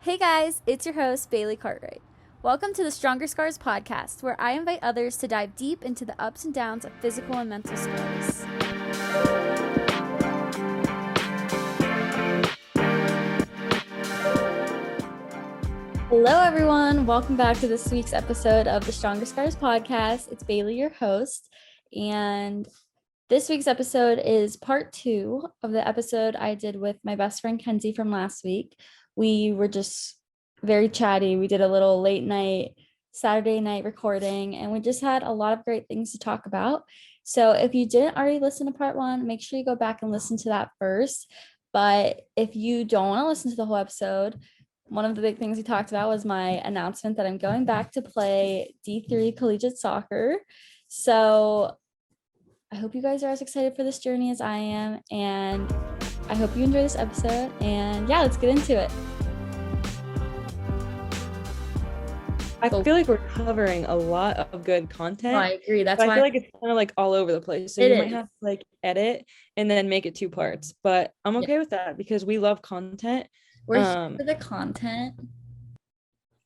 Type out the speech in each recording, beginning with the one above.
Hey guys, it's your host, Bailey Cartwright. Welcome to the Stronger Scars podcast, where I invite others to dive deep into the ups and downs of physical and mental scars. Hello everyone, welcome back to this week's episode of the Stronger Scars podcast. It's Bailey, your host, and this week's episode is part 2 of the episode I did with my best friend Kenzie from last week. We were just very chatty. We did a little late night, Saturday night recording, and we just had a lot of great things to talk about. So if you didn't already listen to part 1, make sure you go back and listen to that first. But if you don't want to listen to the whole episode, one of the big things we talked about was my announcement that I'm going back to play D3 collegiate soccer. So I hope you guys are as excited for this journey as I am, and I hope you enjoy this episode. And yeah, let's get into it. I feel like we're covering a lot of good content. Oh, I agree. That's why I feel like it's kind of like all over the place. So you might have to like edit and then make it 2 parts. But I'm okay with that because we love content. We're here for the content.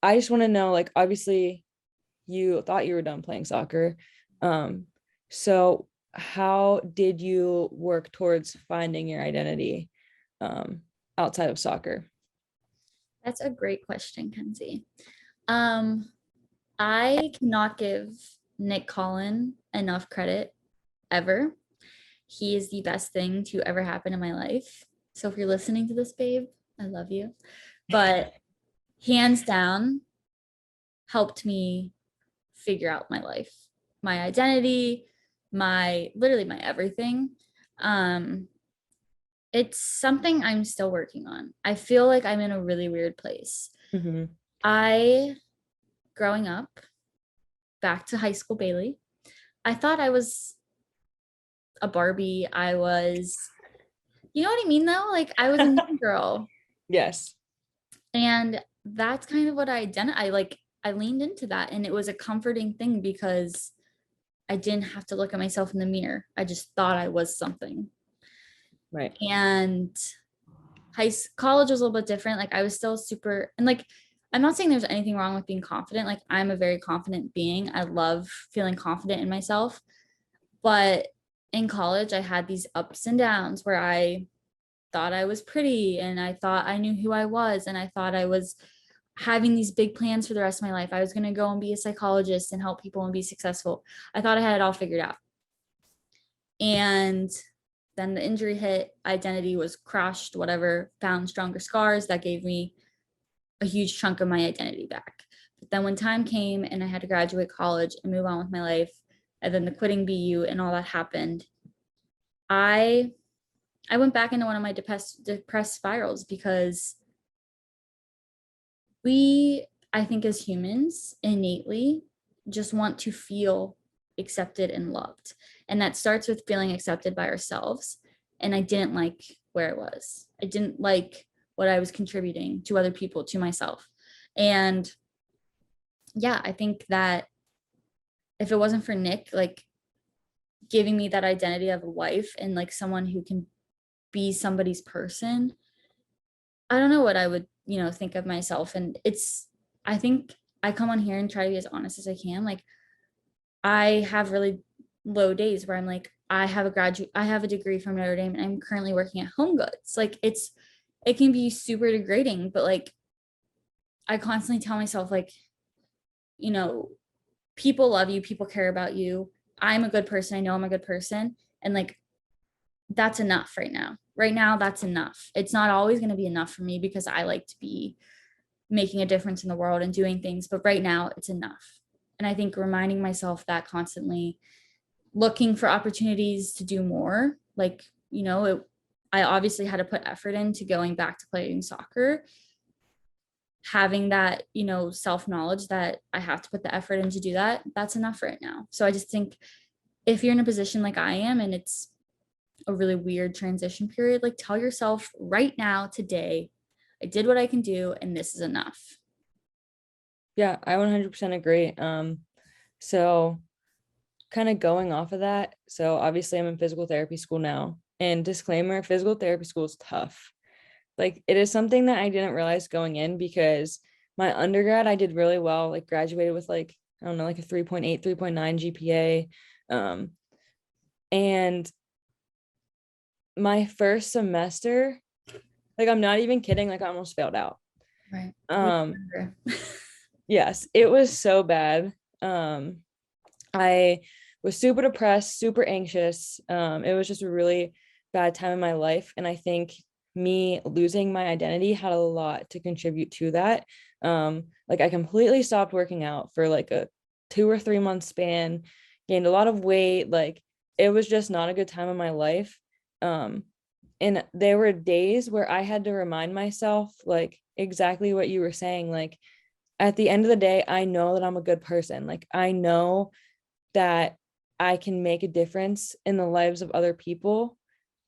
I just want to know, like, obviously you thought you were done playing soccer. So how did you work towards finding your identity outside of soccer? That's a great question, Kenzie. I cannot give Nick Collin enough credit ever. He is the best thing to ever happen in my life. So if you're listening to this, babe, I love you. But hands down, helped me figure out my life, my identity, my everything. It's something I'm still working on. I feel like I'm in a really weird place. Growing up, back to high school Bailey, I thought I was a Barbie. I was, you know what I mean though? Like I was a mean girl. Yes. And that's kind of what I leaned into that, and it was a comforting thing because I didn't have to look at myself in the mirror. I just thought I was something. Right. And college was a little bit different. Like I was still super, and like I'm not saying there's anything wrong with being confident. Like I'm a very confident being. I love feeling confident in myself. But in college, I had these ups and downs where I thought I was pretty and I thought I knew who I was, and I thought I was having these big plans for the rest of my life. I was going to go and be a psychologist and help people and be successful. I thought I had it all figured out. And then the injury hit, identity was crushed, whatever, found Stronger Scars. That gave me a huge chunk of my identity back. But then when time came and I had to graduate college and move on with my life, and then the quitting BU and all that happened, I went back into one of my depressed spirals because I think as humans innately just want to feel accepted and loved. And that starts with feeling accepted by ourselves. And I didn't like where I was. I didn't like what I was contributing to other people, to myself. And yeah, I think that if it wasn't for Nick, like giving me that identity of a wife and like someone who can be somebody's person, I don't know what I would, think of myself. And I think I come on here and try to be as honest as I can. Like I have really low days where I'm like, I have a degree from Notre Dame and I'm currently working at Home Goods. Like it can be super degrading, but like I constantly tell myself like, people love you, people care about you. I'm a good person. I know I'm a good person. And like, that's enough right now. Right now, that's enough. It's not always going to be enough for me because I like to be making a difference in the world and doing things. But right now, it's enough. And I think reminding myself that constantly, looking for opportunities to do more, like, I obviously had to put effort into going back to playing soccer. Having that, self-knowledge that I have to put the effort in to do that, that's enough right now. So I just think if you're in a position like I am and it's a really weird transition period, like tell yourself right now, today, I did what I can do and this is enough. Yeah, I 100% agree. So kind of going off of that, so obviously I'm in physical therapy school now, and disclaimer, physical therapy school is tough. like it is something that I didn't realize going in, because my undergrad I did really well, like graduated with like, I don't know, like a 3.8, 3.9 GPA. And my first semester, like I'm not even kidding, like I almost failed out. Right. Yes, it was so bad. I was super depressed, super anxious. It was just a really bad time in my life. And I think me losing my identity had a lot to contribute to that. Like I completely stopped working out for like a 2 or 3 month span, gained a lot of weight. Like it was just not a good time in my life. And there were days where I had to remind myself, like exactly what you were saying, like at the end of the day, I know that I'm a good person. Like I know that I can make a difference in the lives of other people,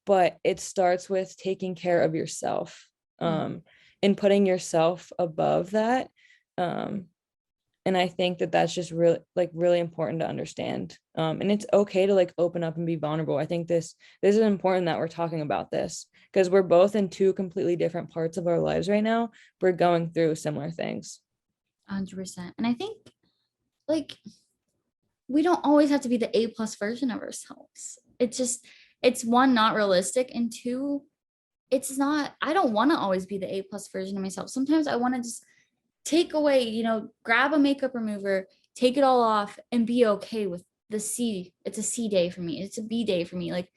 but it starts with taking care of yourself, and putting yourself above that. And I think that that's just really important to understand. And it's okay to like open up and be vulnerable. I think this is important that we're talking about this, because we're both in two completely different parts of our lives right now. We're going through similar things. 100%. And I think like we don't always have to be the A+ version of ourselves. It's one, not realistic, and two, it's not, I don't want to always be the A+ version of myself. Sometimes I want to just take away, grab a makeup remover, take it all off, and be okay with the C. It's a C day for me. It's a B day for me. Like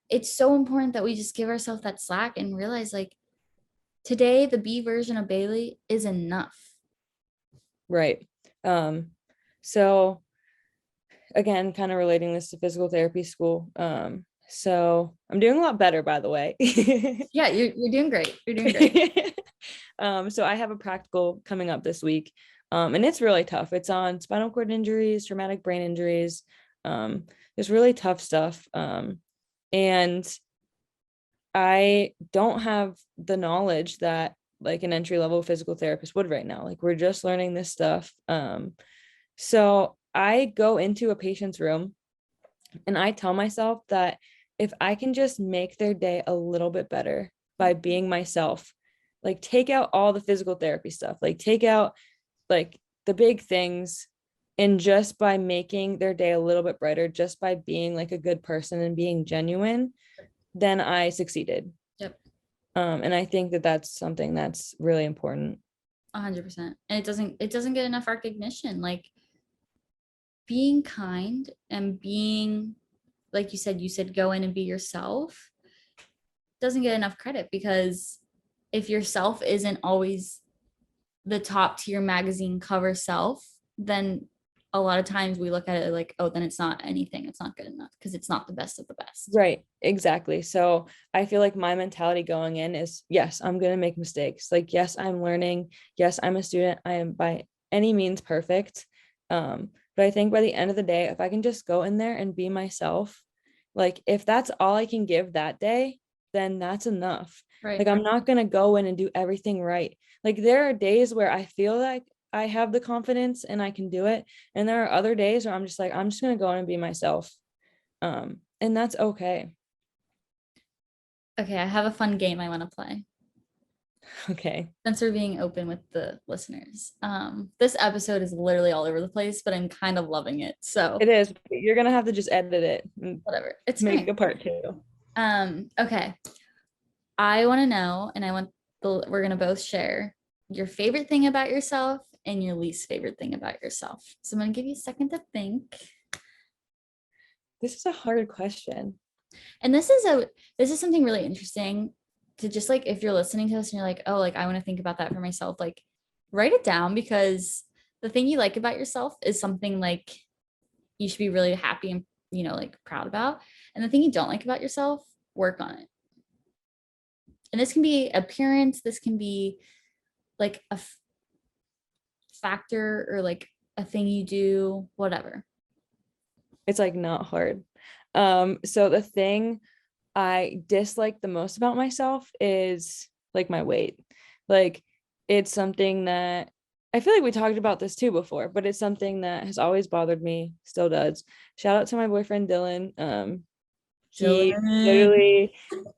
it's so important that we just give ourselves that slack and realize like today the B version of Bailey is enough. Right. So again, kind of relating this to physical therapy school. So I'm doing a lot better, by the way. Yeah, you're doing great. You're doing great. So I have a practical coming up this week. And it's really tough. It's on spinal cord injuries, traumatic brain injuries. It's really tough stuff. And I don't have the knowledge that like an entry level physical therapist would right now. Like we're just learning this stuff. So I go into a patient's room and I tell myself that if I can just make their day a little bit better by being myself, like take out all the physical therapy stuff, like take out like the big things, and just by making their day a little bit brighter, just by being like a good person and being genuine, then I succeeded. Yep. And I think that that's something that's really important. 100%. And it doesn't get enough recognition. Like being kind and being, like you said go in and be yourself doesn't get enough credit, because if yourself isn't always the top tier magazine cover self, then a lot of times we look at it like, oh, then it's not anything. It's not good enough because it's not the best of the best. Right, exactly. So I feel like my mentality going in is, yes, I'm going to make mistakes. Like, yes, I'm learning. Yes, I'm a student. I am by any means perfect. But I think by the end of the day, if I can just go in there and be myself, like if that's all I can give that day, then that's enough. Right. Like I'm not going to go in and do everything right. Like there are days where I feel like I have the confidence and I can do it. And there are other days where I'm just like, I'm just going to go in and be myself. And that's okay. Okay, I have a fun game I want to play. Okay. Since we're being open with the listeners. This episode is literally all over the place, but I'm kind of loving it. So It is. You're gonna have to just edit it and whatever. It's make fine. a part two. Okay. I want to know, and we're gonna both share your favorite thing about yourself and your least favorite thing about yourself. So I'm gonna give you a second to think. This is a hard question. And this is something really interesting to just like, if you're listening to this and you're like, oh, like I want to think about that for myself, like write it down, because the thing you like about yourself is something like you should be really happy and like proud about. And the thing you don't like about yourself, work on it. And this can be appearance, this can be like a factor or like a thing you do, whatever. It's like not hard. So the thing I dislike the most about myself is like my weight. Like it's something that I feel like we talked about this too before, but it's something that has always bothered me, still does. Shout out to my boyfriend Dylan. He Chilling. literally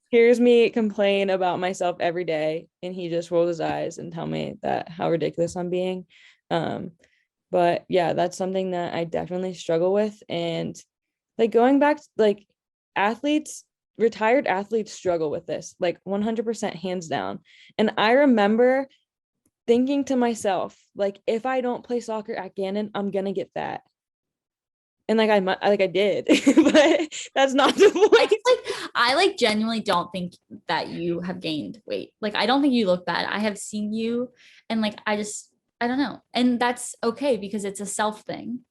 hears me complain about myself every day, and he just rolls his eyes and tell me that how ridiculous I'm being. Um, but yeah, that's something that I definitely struggle with. And like going back, like athletes, retired athletes struggle with this, like 100% hands down. And I remember thinking to myself, like, if I don't play soccer at Gannon, I'm gonna get fat. And like I did, but that's not the I point. just like I like genuinely don't think that you have gained weight. Like I don't think you look bad. I have seen you and like I don't know. And that's okay because it's a self thing.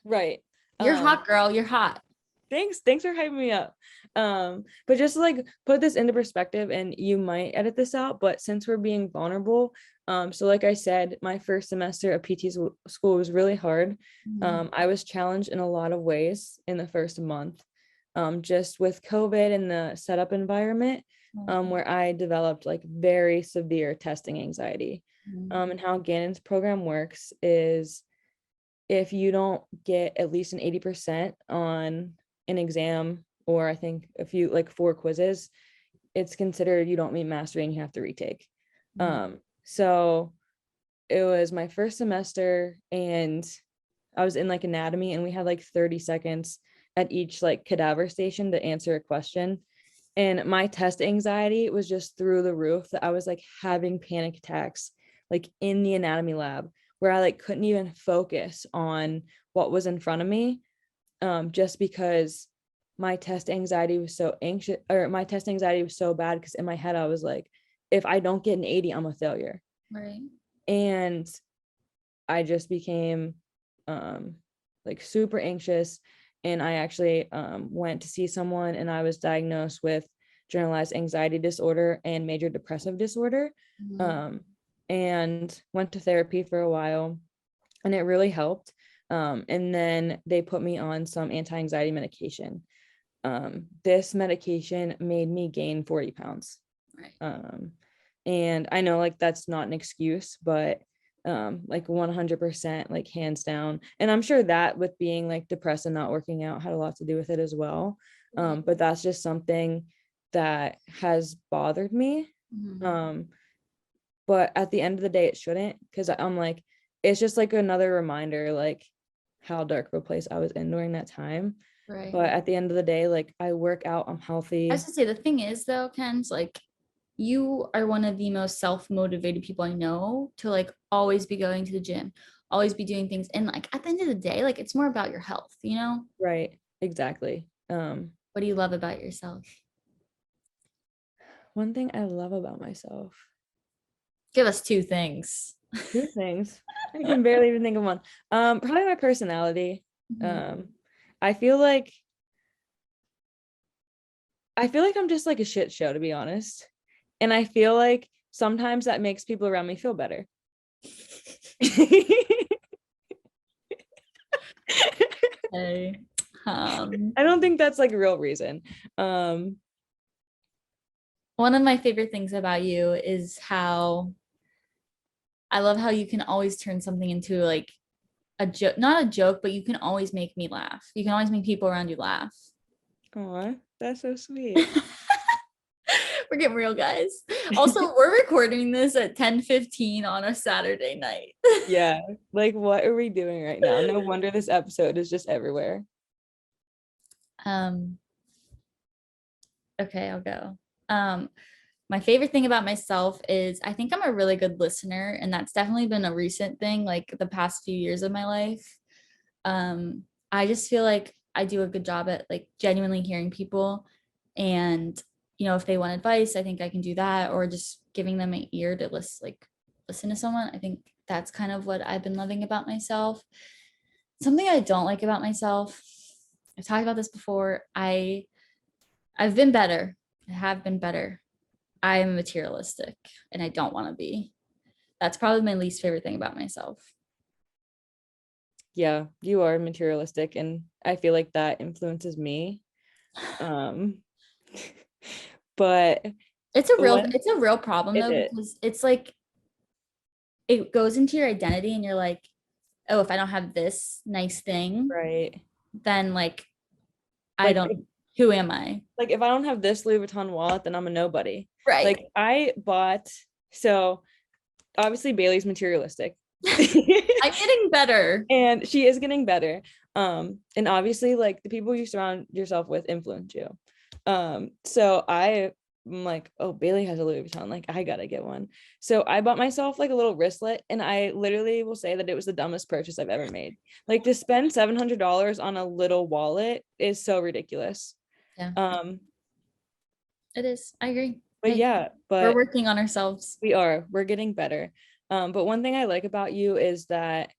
Right. You're hot, girl. You're hot. Thanks for hyping me up. But just to, like, put this into perspective, and you might edit this out, but since we're being vulnerable, so like I said, my first semester of PT school was really hard. I was challenged in a lot of ways in the first month, just with COVID and the setup environment, where I developed like very severe testing anxiety. And how Gannon's program works is if you don't get at least an 80% on an exam, or I think a few like 4 quizzes, it's considered you don't meet mastery and you have to retake. So it was my first semester, and I was in like anatomy, and we had like 30 seconds at each like cadaver station to answer a question. And my test anxiety was just through the roof, that I was like having panic attacks like in the anatomy lab, where I like couldn't even focus on what was in front of me, just because my test anxiety was so anxious, or my test anxiety was so bad, because in my head I was like, if I don't get an 80, I'm a failure. Right. And I just became like super anxious, and I actually went to see someone, and I was diagnosed with generalized anxiety disorder and major depressive disorder, and went to therapy for a while, and it really helped. And then they put me on some anti-anxiety medication. This medication made me gain 40 pounds. Right. And I know like that's not an excuse, but like 100% like hands down. And I'm sure that with being like depressed and not working out had a lot to do with it as well. But that's just something that has bothered me. But at the end of the day, it shouldn't, because I'm like, it's just like another reminder, like how dark of a place I was in during that time. Right. But at the end of the day, like I work out, I'm I healthy. was to say the thing is though, Ken's like you are one of the most self-motivated people I know to like always be going to the gym, always be doing things. And like at the end of the day, like it's more about your health, you know? Right. Exactly. What do you love about yourself? One thing I love about myself. Give us 2 things. 2 things. I can barely even think of one. Probably my personality. Um, I feel like I'm just like a shit show, to be honest. And I feel like sometimes that makes people around me feel better. Okay. I don't think that's like a real reason. One of my favorite things about you is how I love how you can always turn something into like a joke, not a joke, but you can always make me laugh. You can always make people around you laugh. Aw, that's so sweet. We're getting real, guys. Also, we're recording this at 10:15 on a Saturday night. Yeah, like what are we doing right now? No wonder this episode is just everywhere. Um, okay, I'll go. My favorite thing about myself is I think I'm a really good listener, and that's definitely been a recent thing, like the past few years of my life. I just feel like I do a good job at like genuinely hearing people, and if they want advice, I think I can do that, or just giving them an ear to listen to someone. I think that's kind of what I've been loving about myself. Something I don't like about myself, I've talked about this before. I've been better. I have been better. I'm materialistic and I don't want to be. That's probably my least favorite thing about myself. Yeah, you are materialistic, and I feel like that influences me. Um, but It's a real problem is though, it because it's like it goes into your identity and you're like, oh, if I don't have this nice thing, right? then like I Like don't Who am I? Like if I don't have this Louis Vuitton wallet, then I'm a nobody. Right. Like I bought, so obviously Bailey's materialistic. I'm getting better. And she is getting better. And obviously like the people you surround yourself with influence you. So I'm like, oh, Bailey has a Louis Vuitton, like I gotta get one. So I bought myself like a little wristlet, and I literally will say that it was the dumbest purchase I've ever made. Like to spend $700 on a little wallet is so ridiculous. Yeah, um it is. I agree. but Hey, yeah, we're but working on ourselves. we're getting better. But one thing I like about you is that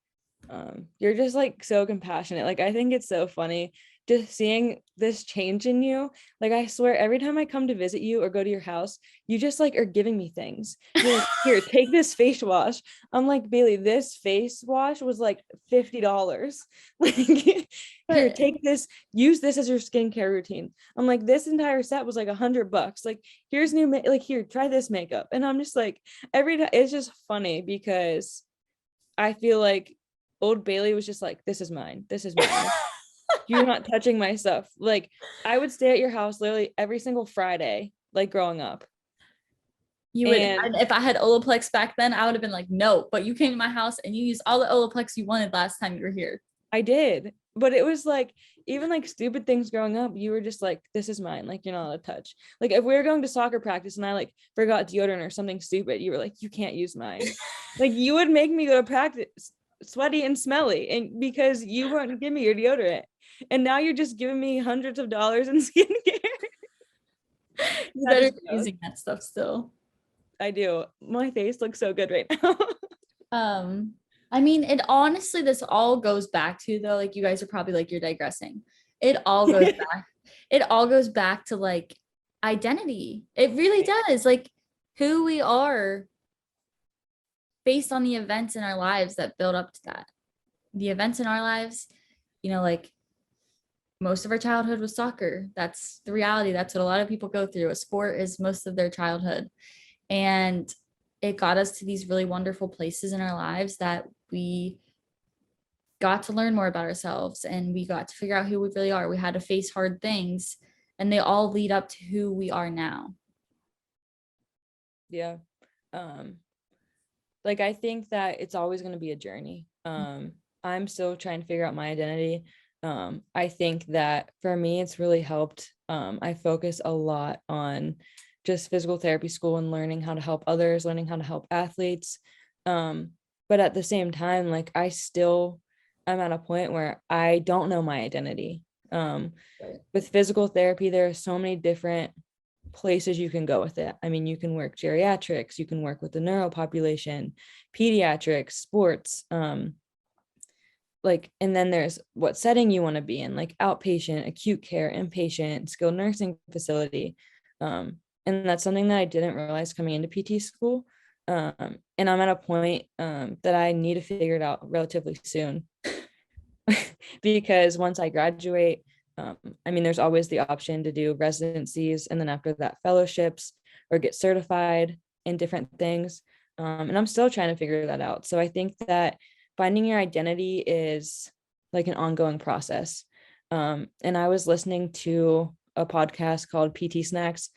you're just like so compassionate. Like I think it's so funny just seeing this change in you. Like I swear every time I come to visit you or go to your house, you just like are giving me things. You're like, here, take this face wash. I'm like, Bailey, this face wash was like $50. Like here, But take this, use this as your skincare routine. I'm like, this entire set was like $100. Like here's new like here, try this makeup. And I'm just like, every time it's just funny because I feel like old Bailey was just like, this is mine. This is mine. You're not touching my stuff. Like I would stay at your house literally every single Friday, like growing up. you would, And if I had Olaplex back then, I would have been like, no, but you came to my house and you used all the Olaplex you wanted last time you were here. I did. But it was like, even like stupid things growing up, you were just like, this is mine. Like you're not allowed to touch. Like if we were going to soccer practice and I like forgot deodorant or something stupid, you were like, you can't use mine. Like you would make me go to practice sweaty and smelly, and because you wouldn't give me your deodorant. And now you're just giving me hundreds of dollars in skincare. You better be using that stuff still. I do. My face looks so good right now. I mean, it honestly, this all goes back to though, like you guys are probably like, you're digressing. It all goes back. It all goes back to like identity. It really does. Like who we are based on the events in our lives that build up to that. The events in our lives, like most of our childhood was soccer. That's the reality. That's what a lot of people go through. A sport is most of their childhood. And it got us to these really wonderful places in our lives that we got to learn more about ourselves and we got to figure out who we really are. We had to face hard things, and they all lead up to who we are now. Yeah. Like I think that it's always going to be a journey. I'm still trying to figure out my identity. I think that for me it's really helped. I focus a lot on just physical therapy school and learning how to help others, learning how to help athletes. But at the same time, like I'm at a point where I don't know my identity. With physical therapy, there are so many different places you can go with it. I mean, you can work geriatrics, you can work with the neuro population, pediatrics, sports, like, and then there's what setting you want to be in, like outpatient, acute care, inpatient, skilled nursing facility. And that's something that I didn't realize coming into PT school. And I'm at a point that I need to figure it out relatively soon. Because once I graduate, I mean, there's always the option to do residencies and then after that fellowships or get certified in different things. And I'm still trying to figure that out. So I think that finding your identity is like an ongoing process. And I was listening to a podcast called PT Snacks.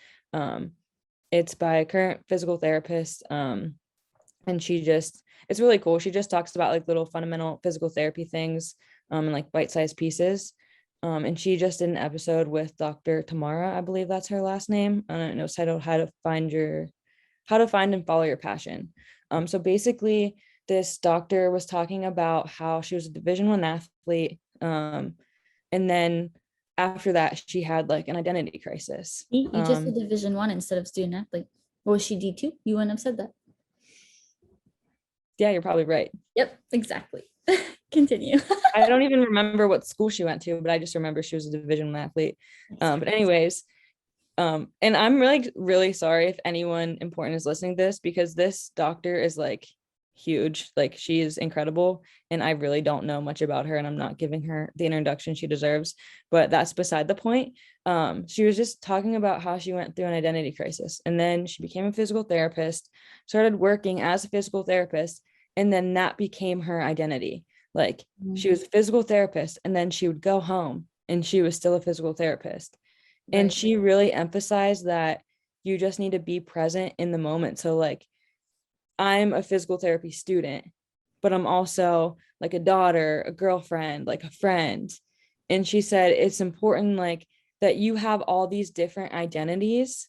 It's by a current physical therapist. And it's really cool. She just talks about like little fundamental physical therapy things and like bite-sized pieces. And she just did an episode with Dr. Tamara, I believe that's her last name. I don't know, titled how to find and follow your passion. So basically this doctor was talking about how she was a Division I athlete. And then after that, she had like an identity crisis. You just said Division I instead of student athlete. Was she D2? You wouldn't have said that. Yeah, you're probably right. Yep, exactly. Continue. I don't even remember what school she went to, but I just remember she was a Division I athlete. But anyways, and I'm really, really sorry if anyone important is listening to this, because this doctor is like huge. Like she is incredible. And I really don't know much about her and I'm not giving her the introduction she deserves, but that's beside the point. She was just talking about how she went through an identity crisis and then she became a physical therapist, started working as a physical therapist. And then that became her identity. Like she was a physical therapist and then she would go home and she was still a physical therapist. And Right. she really emphasized that you just need to be present in the moment. So like I'm a physical therapy student, but I'm also like a daughter, a girlfriend, like a friend. And she said it's important like that you have all these different identities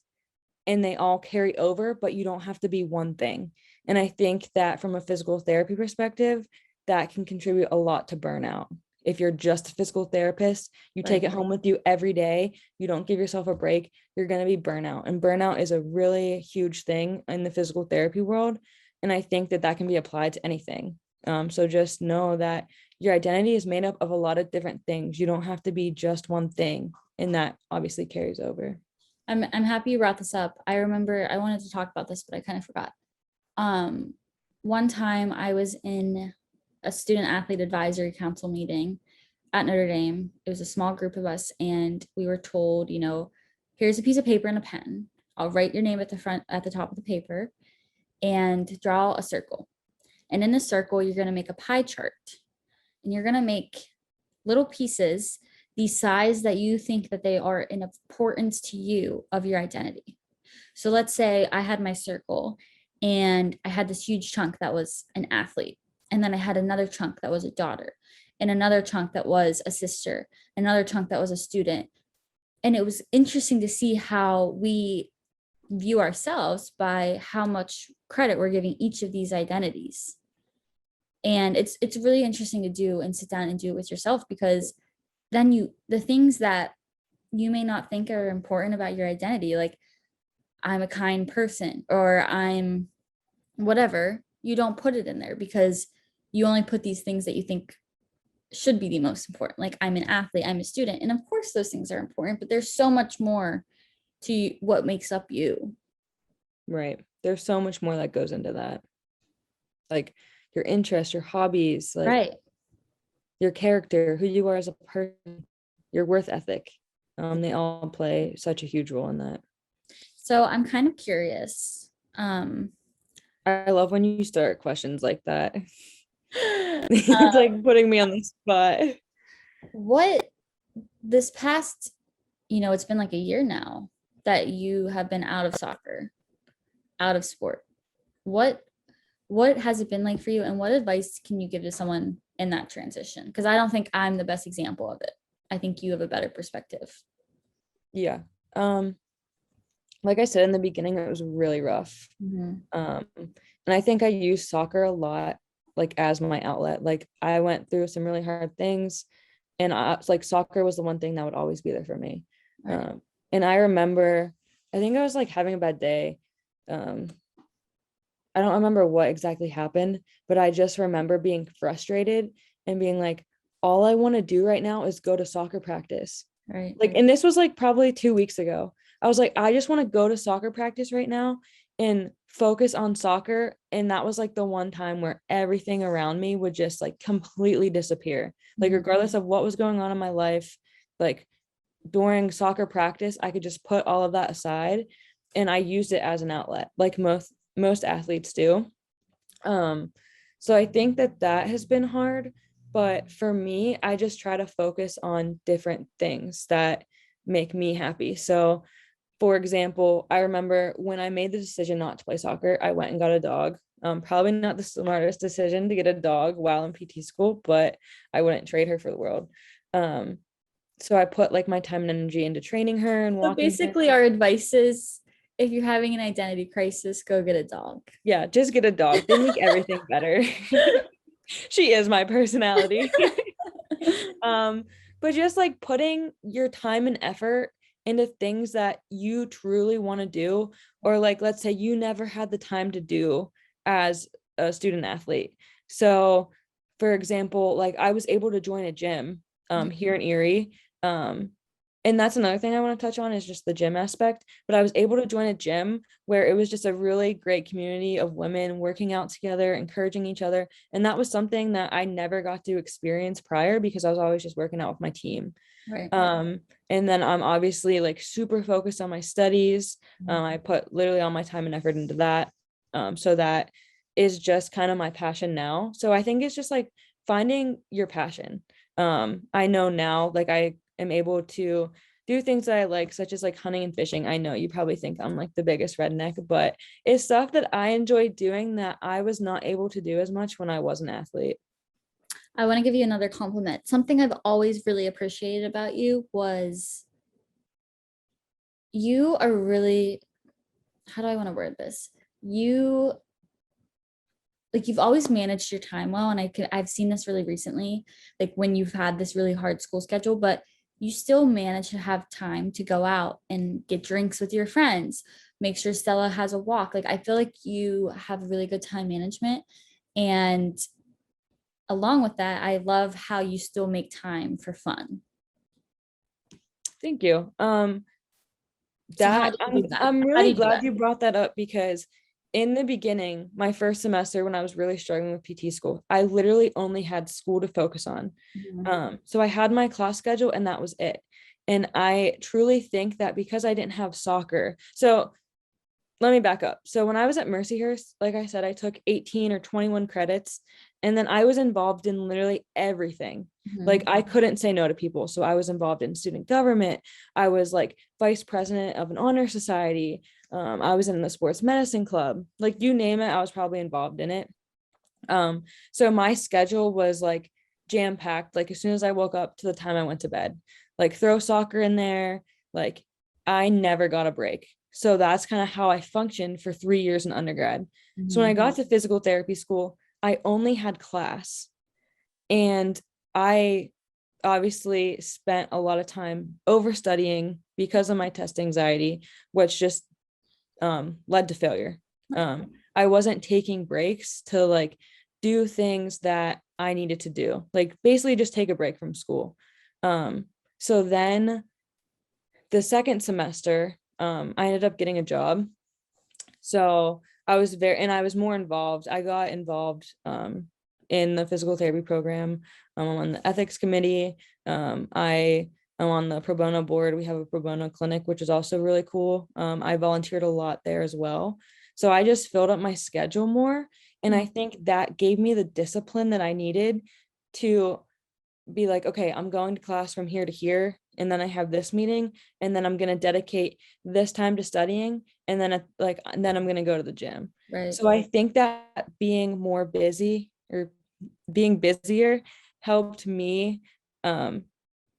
and they all carry over, but you don't have to be one thing. And I think that from a physical therapy perspective, that can contribute a lot to burnout. If you're just a physical therapist, you take Right. it home with you every day, you don't give yourself a break, you're going to be burnout. And burnout is a really huge thing in the physical therapy world. And I think that that can be applied to anything. So just know that your identity is made up of a lot of different things. You don't have to be just one thing. And that obviously carries over. I'm happy you brought this up. I remember I wanted to talk about this, but I kind of forgot. Um, One time I was in a student athlete advisory council meeting at Notre Dame. It was a small group of us, and we were told, here's a piece of paper and a pen. I'll write your name at the front, at the top of the paper, and draw a circle. And in the circle, you're going to make a pie chart, and you're going to make little pieces the size that you think that they are in importance to you of your identity. So let's say I had my circle and I had this huge chunk that was an athlete. And then I had another chunk that was a daughter, and another chunk that was a sister, another chunk that was a student. And it was interesting to see how we view ourselves by how much credit we're giving each of these identities. And it's really interesting to do and sit down and do it with yourself, because then the things that you may not think are important about your identity, like I'm a kind person or I'm whatever, you don't put it in there because you only put these things that you think should be the most important. Like I'm an athlete, I'm a student. And of course those things are important, but there's so much more to what makes up you. Right. There's so much more that goes into that. Like your interests, your hobbies, like Right. your character, who you are as a person, your worth ethic. They all play such a huge role in that. So I'm kind of curious. I love when you start questions like that. It's like putting me on the spot. What this past, it's been like a year now that you have been out of soccer, out of sport. What what has it been like for you, and what advice can you give to someone in that transition? Because I don't think I'm the best example of it. I think you have a better perspective. Yeah. Like I said in the beginning, it was really rough. Mhm. And I think I used soccer a lot, like as my outlet. Like I went through some really hard things, and like soccer was the one thing that would always be there for me. Right. And I remember, I think I was like having a bad day. I don't remember what exactly happened, but I just remember being frustrated and being like, all I want to do right now is go to soccer practice. Right. Like, and this was like probably 2 weeks ago. I was like, I just want to go to soccer practice right now and focus on soccer. And that was like the one time where everything around me would just like completely disappear. Like, Mhm. regardless of what was going on in my life, like during soccer practice, I could just put all of that aside, and I used it as an outlet, like most athletes do. So I think that that has been hard, but for me, I just try to focus on different things that make me happy. So for example, I remember when I made the decision not to play soccer, I went and got a dog. Probably not the smartest decision to get a dog while in PT school, but I wouldn't trade her for the world. Um, so I put like my time and energy into training her and So walking her. basically, our advice is if you're having an identity crisis, go get a dog. Yeah, just get a dog. They make everything better. She is my personality. um, but just like putting your time and effort into things that you truly want to do, or like let's say you never had the time to do as a student athlete. So for example, like I was able to join a gym here in Erie. And that's another thing I want to touch on is just the gym aspect. But I was able to join a gym where it was just a really great community of women working out together, encouraging each other. And that was something that I never got to experience prior because I was always just working out with my team. Right. And then I'm obviously like super focused on my studies. I put literally all my time and effort into that. So that is just kind of my passion now. So I think it's just like finding your passion. I know now, like I am able to do things that I like, such as like hunting and fishing. I know you probably think I'm like the biggest redneck, but it's stuff that I enjoy doing that I was not able to do as much when I was an athlete. I want to give you another compliment. Something I've always really appreciated about you was you are really, how do I want to word this? You like you've always managed your time well, and I've seen this really recently, like when you've had this really hard school schedule, but you still manage to have time to go out and get drinks with your friends, make sure Stella has a walk. Like I feel like you have really good time management, and along with that, I love how you still make time for fun. Thank you. So how That do you do that? I'm How do really you do glad that? you brought that up, because in the beginning, my first semester when I was really struggling with PT school, I literally only had school to focus on. Mhm. So I had my class schedule and that was it. And I truly think that because I didn't have soccer, so let me back up. So when I was at Mercyhurst, like I said, I took 18 or 21 credits, and then I was involved in literally everything. Like Mhm. I couldn't say no to people. So I was involved in student government. I was like vice president of an honor society. I was in the sports medicine club. Like you name it, I was probably involved in it. So my schedule was like jam packed. Like as soon as I woke up to the time I went to bed, like throw soccer in there. Like I never got a break. So that's kind of how I functioned for 3 years in undergrad. So when I Mhm. got to physical therapy school, I only had class, and I obviously spent a lot of time overstudying because of my test anxiety, which just led to failure. I wasn't taking breaks to like do things that I needed to do, like basically just take a break from school. So then the second semester, I ended up getting a job. So I was more involved. I got involved in the physical therapy program. I'm on the ethics committee. I am on the pro bono board. We have a pro bono clinic, which is also really cool. I volunteered a lot there as well. So I just filled up my schedule more. And I think that gave me the discipline that I needed to be like, okay, I'm going to class from here to here, and then I have this meeting, and then I'm going to dedicate this time to studying, and then and then I'm going to go to the gym. Right. So I think that being more busy, or being busier, helped me um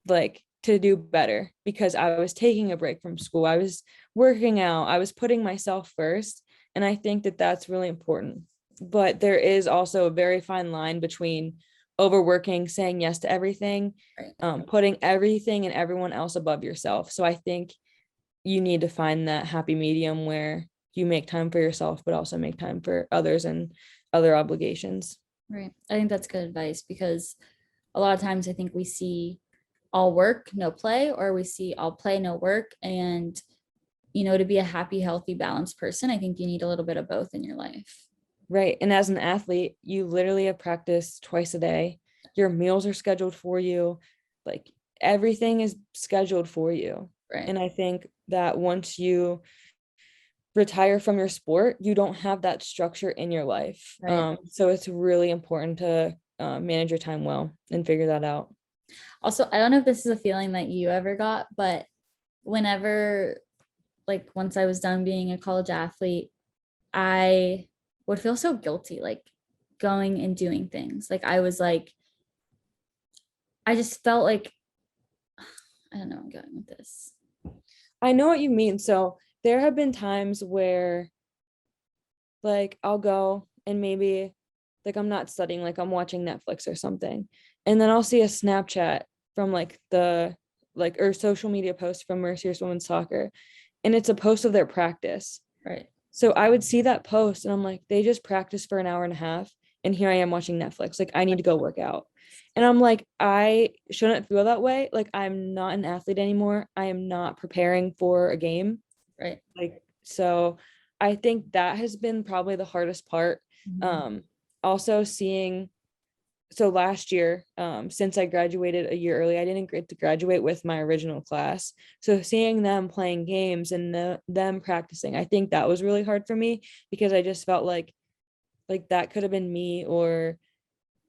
like to do better, because I was taking a break from school. I was working out, I was putting myself first, and I think that that's really important. But there is also a very fine line between overworking, saying yes to everything, Right. putting everything and everyone else above yourself. So I think you need to find that happy medium where you make time for yourself, but also make time for others and other obligations. Right. I think that's good advice because a lot of times I think we see all work, no play, or we see all play, no work. And, to be a happy, healthy, balanced person, I think you need a little bit of both in your life. Right. And as an athlete, you literally have practice twice a day. Your meals are scheduled for you. Like everything is scheduled for you. Right. And I think that once you retire from your sport, you don't have that structure in your life. Right. So it's really important to manage your time well and figure that out. Also, I don't know if this is a feeling that you ever got, but whenever, like, once I was done being a college athlete, I would feel so guilty, like going and doing things. Like, I was like, I just felt like, I don't know, I'm going with this. I know what you mean. So there have been times where like I'll go and maybe like I'm not studying, like I'm watching Netflix or something. And then I'll see a Snapchat from like or social media post from Mercyhurst Women's Soccer. And it's a post of their practice. Right. So I would see that post and I'm like, they just practiced for an hour and a half. And here I am watching Netflix. Like I need to go work out. And I'm like, I shouldn't feel that way. Like I'm not an athlete anymore. I am not preparing for a game. Right. Like, so I think that has been probably the hardest part. Mhm. Um, Also seeing, so last year, since I graduated a year early, I didn't get to graduate with my original class. So seeing them playing games and them practicing, I think that was really hard for me, because I just felt like that could have been me, or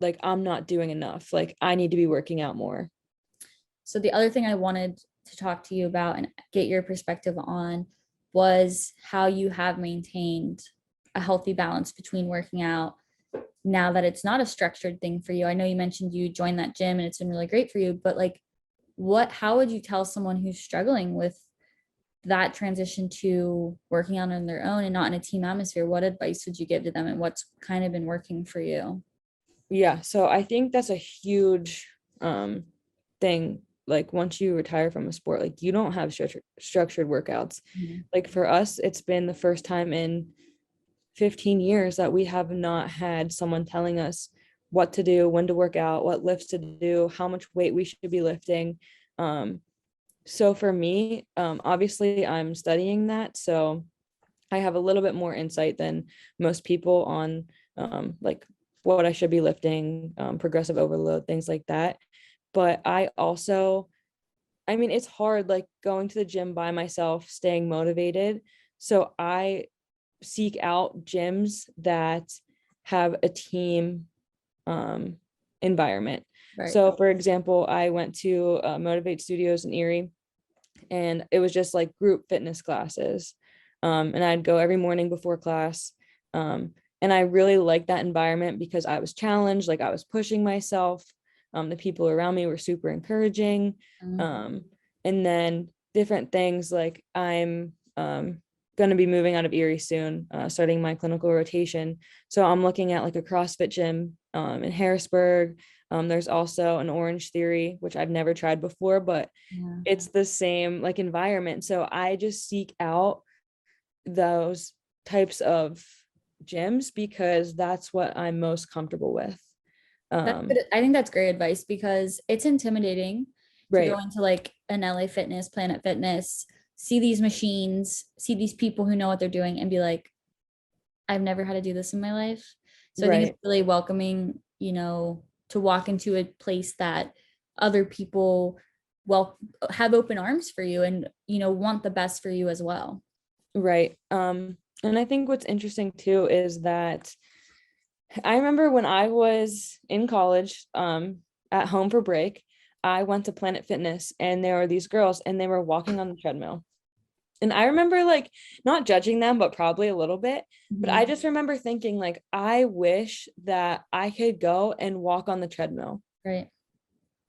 like I'm not doing enough. Like I need to be working out more. So the other thing I wanted to talk to you about and get your perspective on was how you have maintained a healthy balance between working out now that it's not a structured thing for you. I know you mentioned you joined that gym and it's been really great for you, but like how would you tell someone who's struggling with that transition to working out on their own and not in a team atmosphere? What advice would you give to them and what's kind of been working for you? Yeah, so I think that's a huge thing. Like once you retire from a sport, like you don't have structured workouts. Mhm. Like for us, it's been the first time in 15 years that we have not had someone telling us what to do, when to work out, what lifts to do, how much weight we should be lifting. So for me, obviously I'm studying that, so I have a little bit more insight than most people on like what I should be lifting, progressive overload, things like that. But I mean, it's hard like going to the gym by myself, staying motivated. So I seek out gyms that have a team environment. Right. So for example, I went to Motivate Studios in Erie, and it was just like group fitness classes. And I'd go every morning before class. And I really liked that environment because I was challenged, like I was pushing myself. The people around me were super encouraging. Mhm. And then different things like I'm going to be moving out of Erie soon, starting my clinical rotation. So I'm looking at like a CrossFit gym in Harrisburg. There's also an Orange Theory, which I've never tried before, but Yeah. it's the same like environment. So I just seek out those types of gyms because that's what I'm most comfortable with. That's good. I think that's great advice because it's intimidating to go Right, into like an LA Fitness, Planet Fitness, see these machines, see these people who know what they're doing and be like, I've never had to do this in my life. So I think it's right, really welcoming, to walk into a place that other people well have open arms for you and want the best for you as well. right. And I think what's interesting too is that I remember when I was in college, at home for break, I went to Planet Fitness and there were these girls and they were walking on the treadmill. And I remember like not judging them, but probably a little bit. But I Mhm. just remember thinking like, I wish that I could go and walk on the treadmill. Right.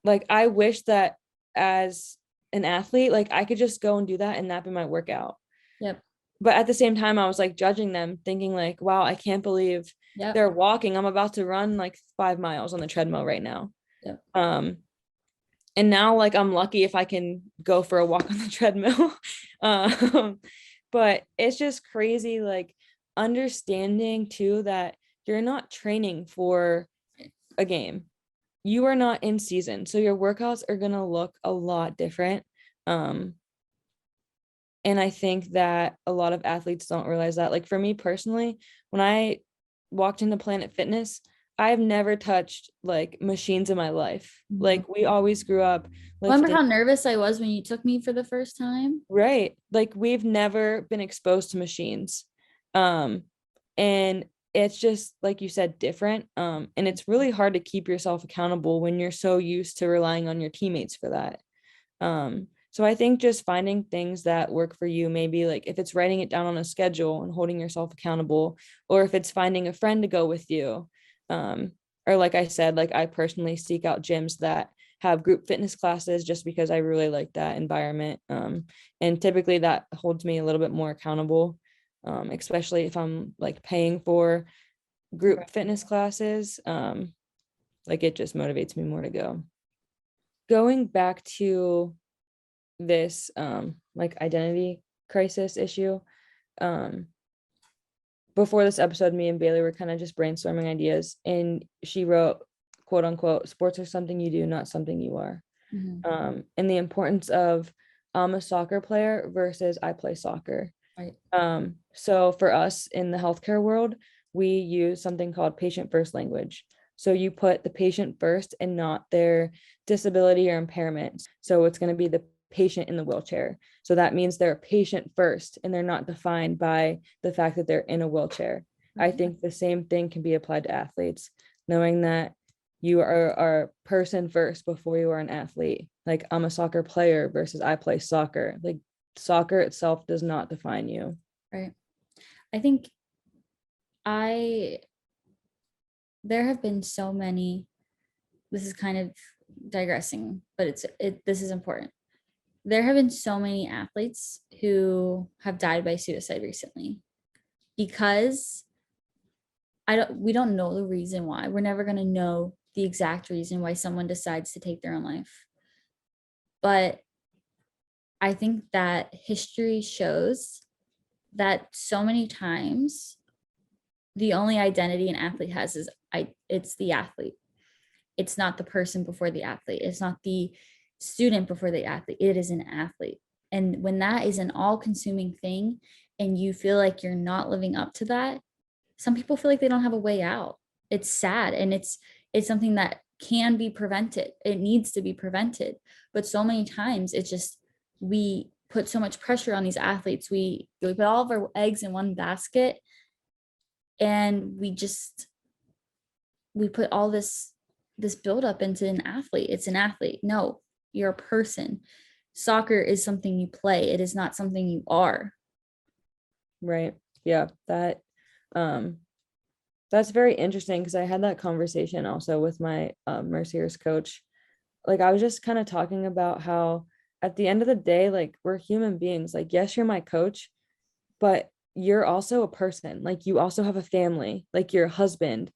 Like I wish that as an athlete, like I could just go and do that and that be my workout. Yep. But at the same time, I was like judging them, thinking like, wow, I can't believe Yep. they're walking. I'm about to run like 5 miles on the treadmill right now. Yep. Um, and now like I'm lucky if I can go for a walk on the treadmill. um, but it's just crazy, like understanding too that you're not training for a game. You are not in season, so your workouts are gonna look a lot different. Um, and I think that a lot of athletes don't realize that. Like for me personally, when I walked into Planet Fitness, I've never touched like machines in my life. Mhm. Like we always grew up Remember lifting, how nervous I was when you took me for the first time? right? Like we've never been exposed to machines. Um, and it's just like you said, different. And it's really hard to keep yourself accountable when you're so used to relying on your teammates for that. So I think just finding things that work for you, maybe like if it's writing it down on a schedule and holding yourself accountable, or if it's finding a friend to go with you. Um, or like I said, like I personally seek out gyms that have group fitness classes just because I really like that environment. And typically that holds me a little bit more accountable, especially if I'm like paying for group fitness classes. Like it just motivates me more to go. Going back to this like identity crisis issue, um before this episode me and Bailey were kind of just brainstorming ideas and she wrote, quote unquote, sports are something you do, not something you are. Mhm. And the importance of I'm a soccer player versus I play soccer. Right. So for us in the healthcare world, we use something called patient first language. So you put the patient first and not their disability or impairment. So it's going to be the patient in the wheelchair. So that means they're a patient first and they're not defined by the fact that they're in a wheelchair. I Right. think the same thing can be applied to athletes, knowing that you are a person first before you are an athlete. Like, I'm a soccer player versus I play soccer. Like, soccer itself does not define you. Right. I think I there have been so many, this is kind of digressing, but this is important. There have been so many athletes who have died by suicide recently because we don't know the reason why. We're never going to know the exact reason why someone decides to take their own life. But I think that history shows that so many times the only identity an athlete has is it's the athlete. It's not the person before the athlete. It's not the student before the athlete. It is an athlete. And when that is an all-consuming thing and you feel like you're not living up to that, some people feel like they don't have a way out. It's sad, and it's something that can be prevented. It needs to be prevented. But so many times it's just, we put so much pressure on these athletes. We put all of our eggs in one basket, and we put all this buildup into an athlete. It's an athlete. No, you're a person. Soccer is something you play. It is not something you are. Right. Yeah. That's very interesting, because I had that conversation also with my Mercier's coach. Like, I was just kind of talking about how at the end of the day, like, we're human beings. Like, yes, you're my coach, but you're also a person. Like, you also have a family, like your husband.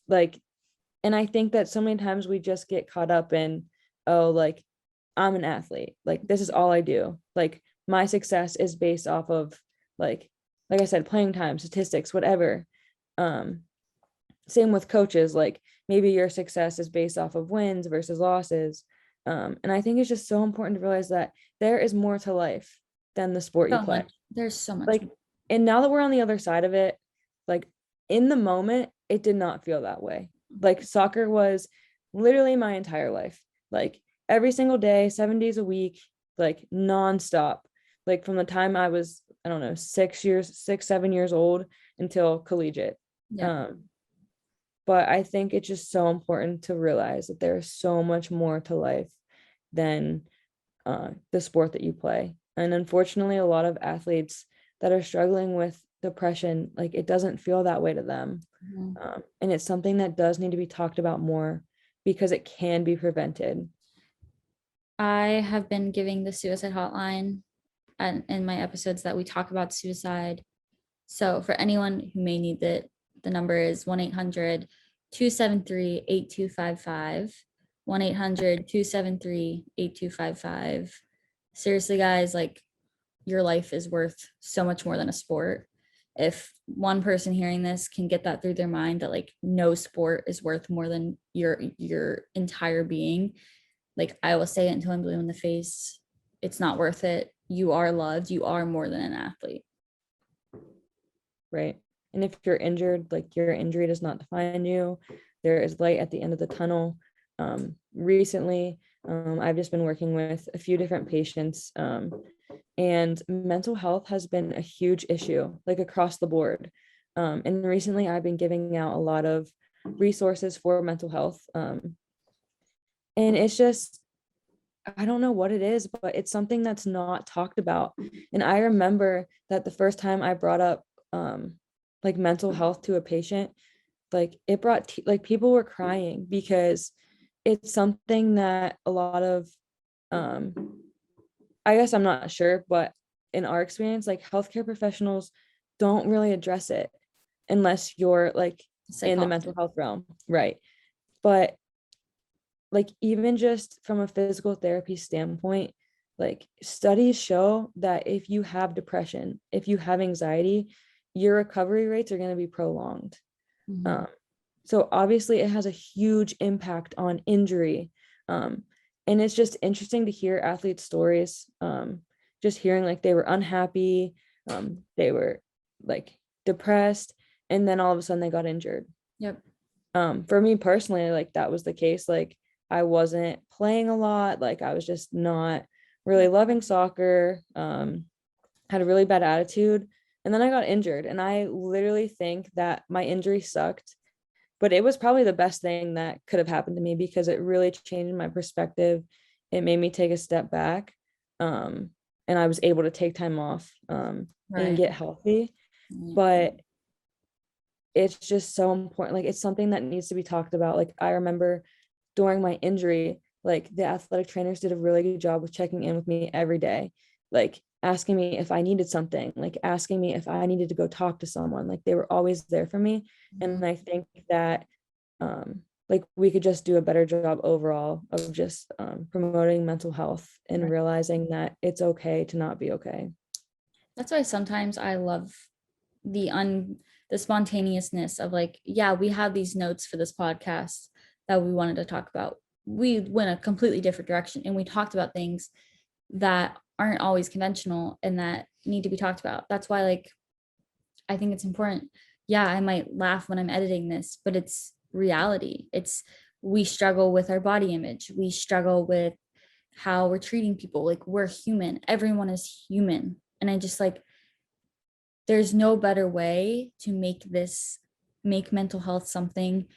Like, and I think that so many times we just get caught up in, oh, like, I'm an athlete. Like, this is all I do. Like, my success is based off of, like I said, playing time, statistics, whatever. Same with coaches. Like, maybe your success is based off of wins versus losses. And I think it's just so important to realize that there is more to life than the sport you So play. much. There's so much. Like, and now that we're on the other side of it, like, in the moment, it did not feel that way. Like, soccer was literally my entire life. Like, every single day, 7 days a week, like, nonstop. Like, from the time I was, I don't know, 7 years old until collegiate. Yeah. But I think it's just so important to realize that there's so much more to life than the sport that you play. And unfortunately, a lot of athletes that are struggling with depression, like, it doesn't feel that way to them. And it's something that does need to be talked about more, because it can be prevented. I have been giving the suicide hotline in my episodes that we talk about suicide. So for anyone who may need it, the number is 1-800-273-8255. 1-800-273-8255. Seriously, guys, like, your life is worth so much more than a sport. If one person hearing this can get that through their mind, that like no sport is worth more than your entire being, like, I will say it until I'm blue in the face, it's not worth it. You are loved. You are more than an athlete. Right. And if you're injured, like, your injury does not define you. There is light at the end of the tunnel. Recently, I've just been working with a few different patients, and mental health has been a huge issue, like, across the board. And recently I've been giving out a lot of resources for mental health. And it's just, I don't know what it is, but it's something that's not talked about. And I remember that the first time I brought up like, mental health to a patient, like, it brought like, people were crying, because it's something that a lot of I guess, I'm not sure, but in our experience, like, healthcare professionals don't really address it unless you're, like, in the mental health realm, right? But, like, even just from a physical therapy standpoint, like, studies show that if you have depression, if you have anxiety, your recovery rates are going to be prolonged. Mhm. So obviously it has a huge impact on injury. And it's just interesting to hear athletes' stories. Just hearing, like, they were unhappy, they were, like, depressed, and then all of a sudden they got injured. Yep. For me personally, like, that was the case. Like, I wasn't playing a lot, like, I was just not really loving soccer, had a really bad attitude, and then I got injured, and I literally think that my injury sucked but it was probably the best thing that could have happened to me because it really changed my perspective. It made me take a step back. And I was able to take time off and Right. get healthy. But it's just so important. Like, it's something that needs to be talked about. Like, I remember during my injury, like, the athletic trainers did a really good job with checking in with me every day, like asking me if I needed something, like asking me if I needed to go talk to someone. Like, they were always there for me. And I think that like, we could just do a better job overall of just promoting mental health and realizing that it's okay to not be okay. That's why sometimes I love the spontaneousness of like, yeah, we had these notes for this podcast that we wanted to talk about. We went a completely different direction and we talked about things that aren't always conventional and that need to be talked about. That's why, like, I think it's important. Yeah, I might laugh when I'm editing this, but it's reality. We struggle with our body image. We struggle with how we're treating people. Like, we're human. Everyone is human. And I just like, there's no better way to make mental health something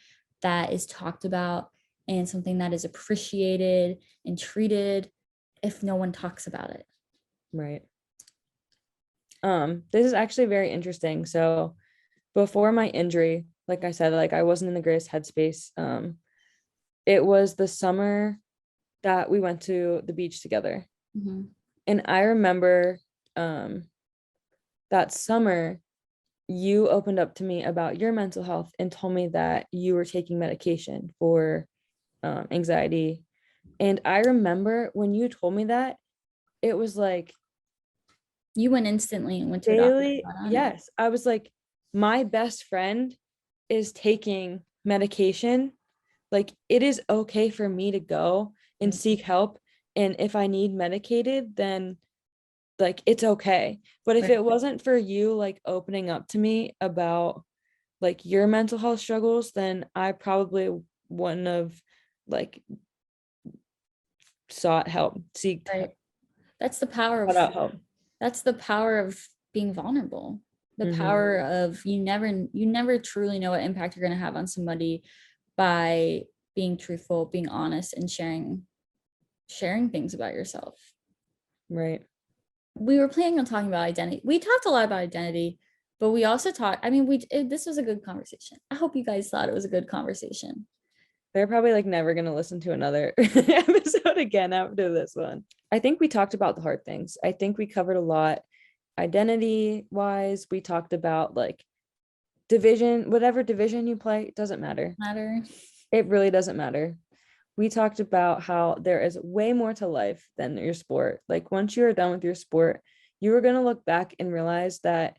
that is talked about and something that is appreciated and treated if no one talks about it. Right. This is actually very interesting. So before my injury, like I said, like, I wasn't in the greatest headspace. It was the summer that we went to the beach together. Mm-hmm. And I remember that summer you opened up to me about your mental health and told me that you were taking medication for anxiety. And I remember when you told me that, it was like You went instantly and went to a doctor. daily. Yes, I was like, my best friend is taking medication. Like, it is okay for me to go and seek help, and if I need medicated, then like, it's okay. But if it wasn't for you like opening up to me about like your mental health struggles, then I probably wouldn't have like sought help, seeked Right. That's the power sought of out help. that's the power of being vulnerable. The power of you never truly know what impact you're going to have on somebody by being truthful, being honest, and sharing things about yourself. Right. We were planning on talking about identity. We talked a lot about identity, but we also talked, I mean, this was a good conversation. I hope you guys thought it was a good conversation. They're probably like never going to listen to another episode again after this one. I think we talked about the hard things. I think we covered a lot identity wise. We talked about like division, whatever division you play, it doesn't matter. It really doesn't matter. We talked about how there is way more to life than your sport. Like, once you are done with your sport, you are going to look back and realize that,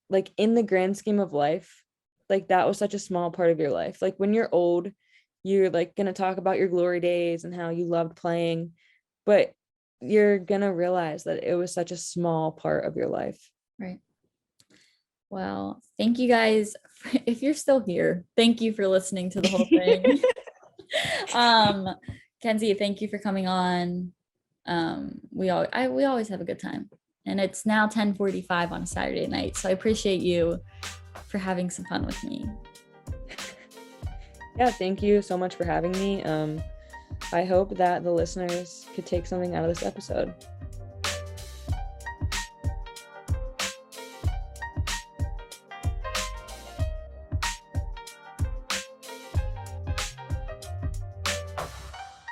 like, in the grand scheme of life, like, that was such a small part of your life. Like, when you're old, you're like going to talk about your glory days and how you loved playing, but you're going to realize that it was such a small part of your life. Right. Well, thank you guys. If you're still here, thank you for listening to the whole thing. Kenzie, thank you for coming on. We always have a good time, and it's now 10:45 on a Saturday night, so I appreciate you for having some fun with me. Yeah, thank you so much for having me. I hope that the listeners could take something out of this episode.